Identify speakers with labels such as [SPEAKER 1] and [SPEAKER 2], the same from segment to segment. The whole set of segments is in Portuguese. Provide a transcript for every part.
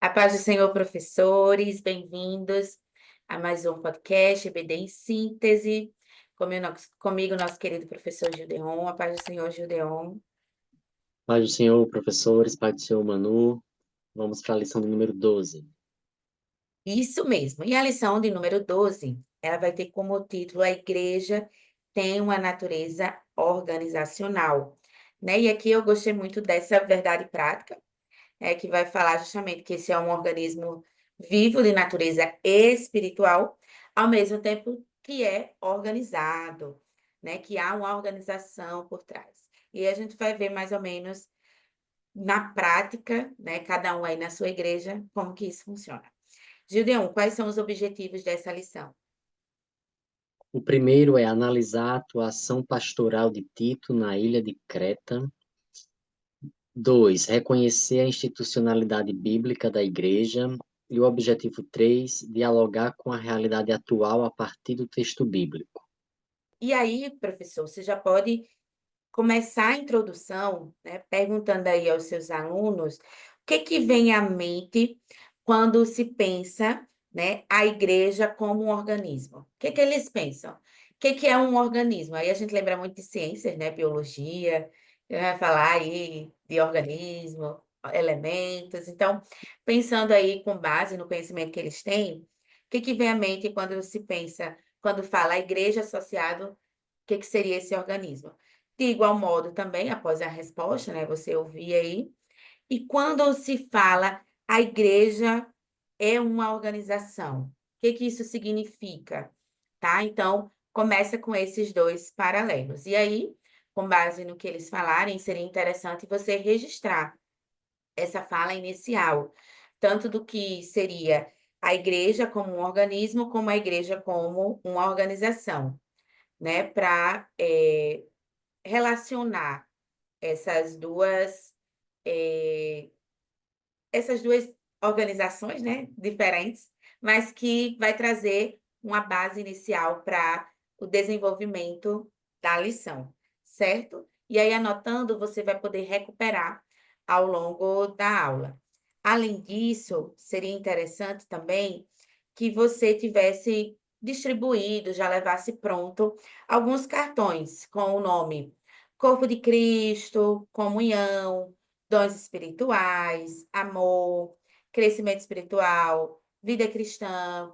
[SPEAKER 1] A paz do Senhor, professores, bem-vindos a mais um podcast EBD em Síntese. Comigo, nosso querido professor Gildeon. A paz do Senhor, Gildeon.
[SPEAKER 2] Paz do Senhor, professores, Paz do Senhor, Manu. Vamos para a lição do número 12.
[SPEAKER 1] Isso mesmo. E a lição de número 12, ela vai ter como título A Igreja tem uma natureza organizacional, né? E aqui eu gostei muito dessa verdade prática, que vai falar justamente que esse é um organismo vivo de natureza espiritual, ao mesmo tempo que é organizado, né? Que há uma organização por trás. E a gente vai ver mais ou menos na prática, né? Cada um aí na sua igreja, como que isso funciona. Gildeon, quais são os objetivos dessa lição?
[SPEAKER 2] O primeiro é analisar a atuação pastoral de Tito na ilha de Creta. 2, reconhecer a institucionalidade bíblica da igreja. E o objetivo 3, dialogar com a realidade atual a partir do texto bíblico.
[SPEAKER 1] E aí, professor, você já pode começar a introdução, né, perguntando aí aos seus alunos o que vem à mente quando se pensa, né, a igreja como um organismo. O que eles pensam? O que é um organismo? Aí a gente lembra muito de ciências, né, biologia, vai falar aí de organismo, elementos. Então, pensando aí com base no conhecimento que eles têm, o que vem à mente quando se pensa, quando fala a igreja associado, o que seria esse organismo? De igual modo também, após a resposta, né, você ouvir aí, e quando se fala a igreja é uma organização, o que isso significa? Tá? Então, começa com esses dois paralelos. E aí, com base no que eles falarem, seria interessante você registrar essa fala inicial, tanto do que seria a igreja como um organismo, como a igreja como uma organização, né? Para relacionar essas duas, eh, essas duas organizações, né, diferentes, mas que vai trazer uma base inicial para o desenvolvimento da lição, certo? E aí, anotando, você vai poder recuperar ao longo da aula. Além disso, seria interessante também que você tivesse distribuído, já levasse pronto alguns cartões com o nome Corpo de Cristo, Comunhão, dons espirituais, amor, crescimento espiritual, vida cristã,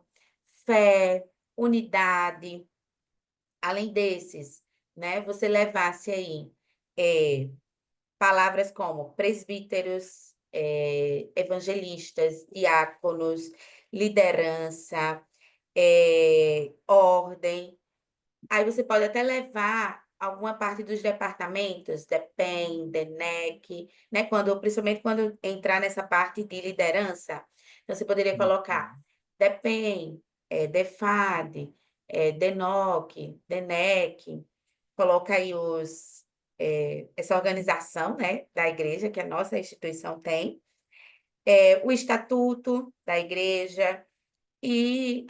[SPEAKER 1] fé, unidade. Além desses, né, você levasse aí palavras como presbíteros, evangelistas, diáconos, liderança, ordem. Aí você pode até levar alguma parte dos departamentos, DEPEN, DENEC, né? Principalmente quando entrar nessa parte de liderança. Então, você poderia colocar DEPEN, DEFAD, DENOC, DENEC, coloca aí essa organização, né, da igreja, que a nossa instituição tem, o estatuto da igreja e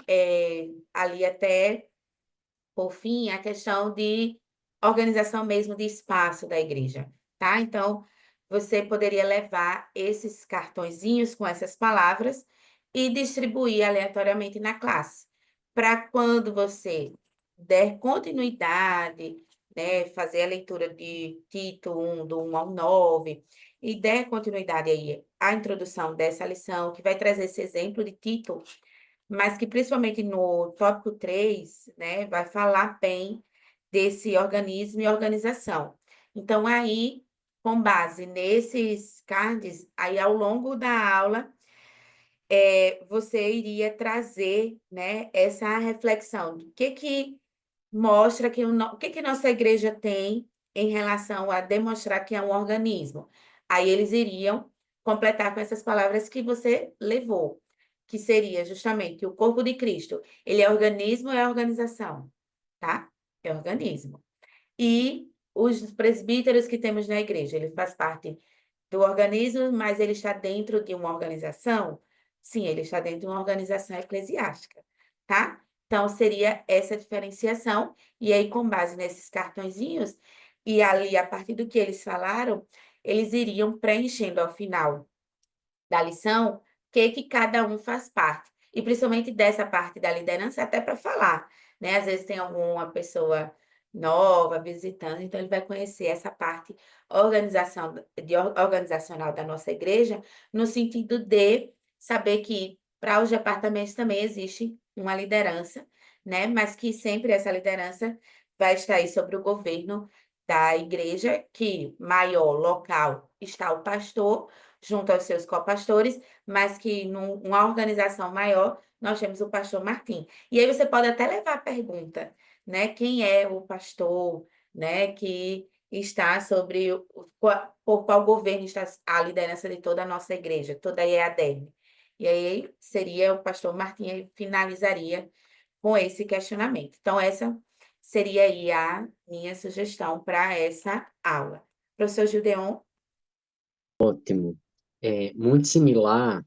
[SPEAKER 1] ali até por fim, a questão de organização mesmo de espaço da igreja, tá? Então, você poderia levar esses cartõezinhos com essas palavras e distribuir aleatoriamente na classe, para quando você der continuidade, né, fazer a leitura de Tito 1, do 1 ao 9, e der continuidade aí à introdução dessa lição, que vai trazer esse exemplo de Tito, mas que principalmente no tópico 3, né, vai falar bem desse organismo e organização. Então, aí, com base nesses cards, aí ao longo da aula, você iria trazer, né, essa reflexão do que mostra o que nossa igreja tem em relação a demonstrar que é um organismo. Aí eles iriam completar com essas palavras que você levou, que seria justamente o corpo de Cristo. Ele é organismo ou é organização? Tá? É organismo. E os presbíteros que temos na igreja, ele faz parte do organismo, mas ele está dentro de uma organização? Sim, ele está dentro de uma organização eclesiástica, tá? Então, seria essa diferenciação, e aí, com base nesses cartõezinhos, e ali, a partir do que eles falaram, eles iriam preenchendo ao final da lição que cada um faz parte. E principalmente dessa parte da liderança, até para falar, né? Às vezes tem alguma pessoa nova, visitando, então ele vai conhecer essa parte organizacional da nossa igreja, no sentido de saber que para os departamentos também existe uma liderança, né? Mas que sempre essa liderança vai estar aí sobre o governo da igreja, que maior local está o pastor, junto aos seus copastores, mas que numa organização maior nós temos o pastor Martim. E aí você pode até levar a pergunta, né? Quem é o pastor, né? Que está sobre por qual governo está a liderança de toda a nossa igreja, toda a EADEM. E aí seria o pastor Martim e finalizaria com esse questionamento. Então, essa seria aí a minha sugestão para essa aula. Professor Gideon?
[SPEAKER 2] Ótimo. É muito similar.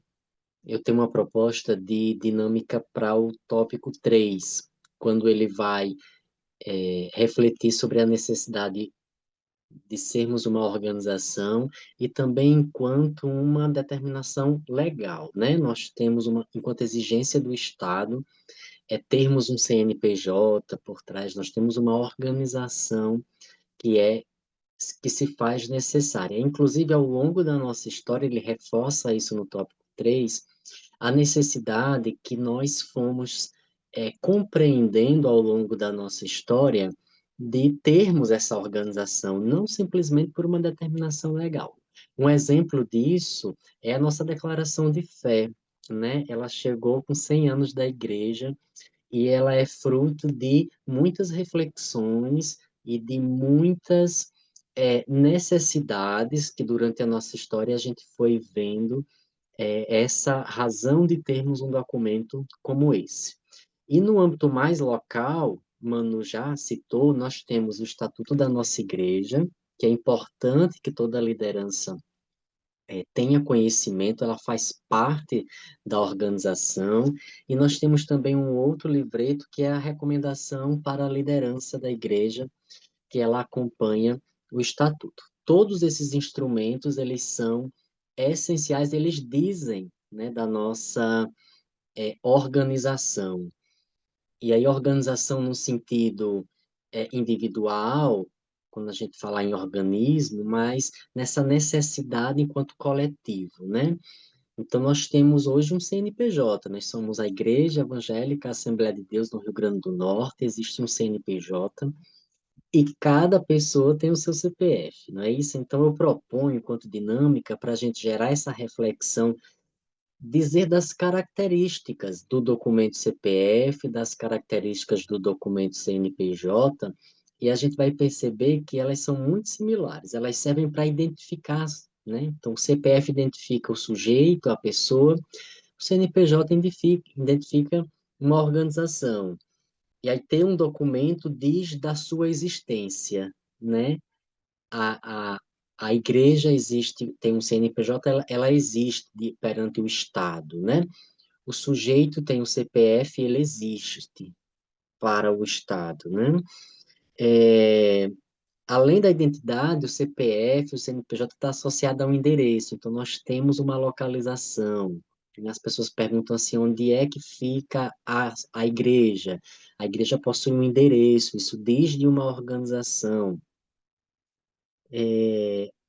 [SPEAKER 2] Eu tenho uma proposta de dinâmica para o tópico 3, quando ele vai refletir sobre a necessidade de sermos uma organização e também enquanto uma determinação legal, né? Nós temos uma, enquanto exigência do Estado, termos um CNPJ por trás, nós temos uma organização que é que se faz necessária. Inclusive, ao longo da nossa história, ele reforça isso no tópico 3, a necessidade que nós fomos compreendendo ao longo da nossa história de termos essa organização, não simplesmente por uma determinação legal. Um exemplo disso é a nossa declaração de fé, né? Ela chegou com 100 anos da igreja e ela é fruto de muitas reflexões e de muitas necessidades que durante a nossa história a gente foi vendo essa razão de termos um documento como esse. E no âmbito mais local, Manu já citou, nós temos o Estatuto da nossa igreja, que é importante que toda a liderança tenha conhecimento, ela faz parte da organização, e nós temos também um outro livreto que é a recomendação para a liderança da igreja, que ela acompanha o estatuto. Todos esses instrumentos, eles são essenciais, eles dizem, né, da nossa organização. E aí, organização no sentido individual, quando a gente fala em organismo, mas nessa necessidade enquanto coletivo, né? Então, nós temos hoje um CNPJ, nós somos a Igreja Evangélica Assembleia de Deus no Rio Grande do Norte, existe um CNPJ, e cada pessoa tem o seu CPF, não é isso? Então, eu proponho, enquanto dinâmica, para a gente gerar essa reflexão, dizer das características do documento CPF, das características do documento CNPJ, e a gente vai perceber que elas são muito similares, elas servem para identificar, né? Então, o CPF identifica o sujeito, a pessoa, o CNPJ identifica uma organização. E aí ter um documento diz da sua existência, né? A, a, a igreja existe, tem um CNPJ, ela existe perante o Estado, né? O sujeito tem o CPF, ele existe para o Estado, né? É, além da identidade, o CPF, o CNPJ está associado a um endereço, então nós temos uma localização. As pessoas perguntam assim, onde é que fica a igreja? A igreja possui um endereço, isso diz de uma organização.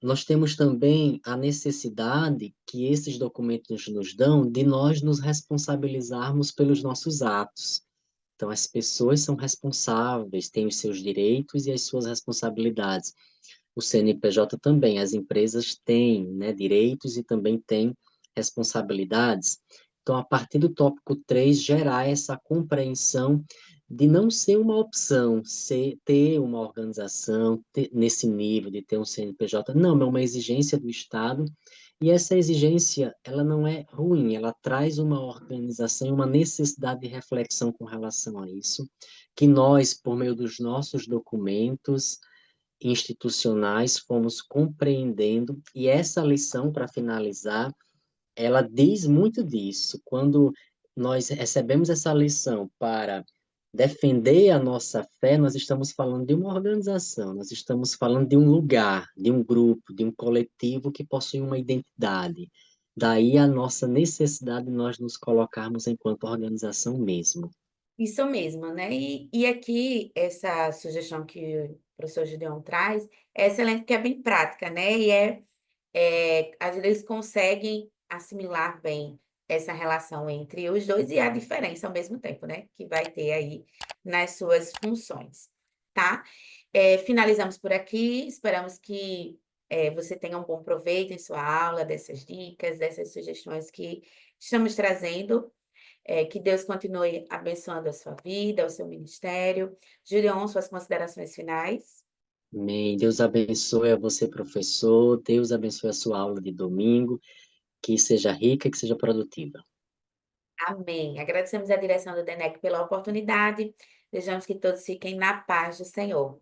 [SPEAKER 2] Nós temos também a necessidade que esses documentos nos dão de nós nos responsabilizarmos pelos nossos atos. Então, as pessoas são responsáveis, têm os seus direitos e as suas responsabilidades. O CNPJ também, as empresas têm, né, direitos e também têm responsabilidades. Então, a partir do tópico 3 gerar essa compreensão de não ser uma opção, ter uma organização nesse nível de ter um CNPJ, não, é uma exigência do Estado, e essa exigência, ela não é ruim, ela traz uma organização e uma necessidade de reflexão com relação a isso, que nós, por meio dos nossos documentos, institucionais fomos compreendendo, e essa lição, para finalizar, ela diz muito disso. Quando nós recebemos essa lição para defender a nossa fé, nós estamos falando de uma organização, nós estamos falando de um lugar, de um grupo, de um coletivo que possui uma identidade. Daí a nossa necessidade de nós nos colocarmos enquanto organização mesmo.
[SPEAKER 1] Isso mesmo, né? E aqui, essa sugestão que o professor Gideon traz é excelente, porque é bem prática, né? Às vezes eles conseguem assimilar bem essa relação entre os dois e a diferença ao mesmo tempo, né? Que vai ter aí nas suas funções, tá? Finalizamos por aqui, esperamos que você tenha um bom proveito em sua aula, dessas dicas, dessas sugestões que estamos trazendo. Que Deus continue abençoando a sua vida, o seu ministério. Gideon, suas considerações finais.
[SPEAKER 2] Amém. Deus abençoe a você, professor. Deus abençoe a sua aula de domingo. Que seja rica, que seja produtiva.
[SPEAKER 1] Amém. Agradecemos a direção do DENEC pela oportunidade. Desejamos que todos fiquem na paz do Senhor.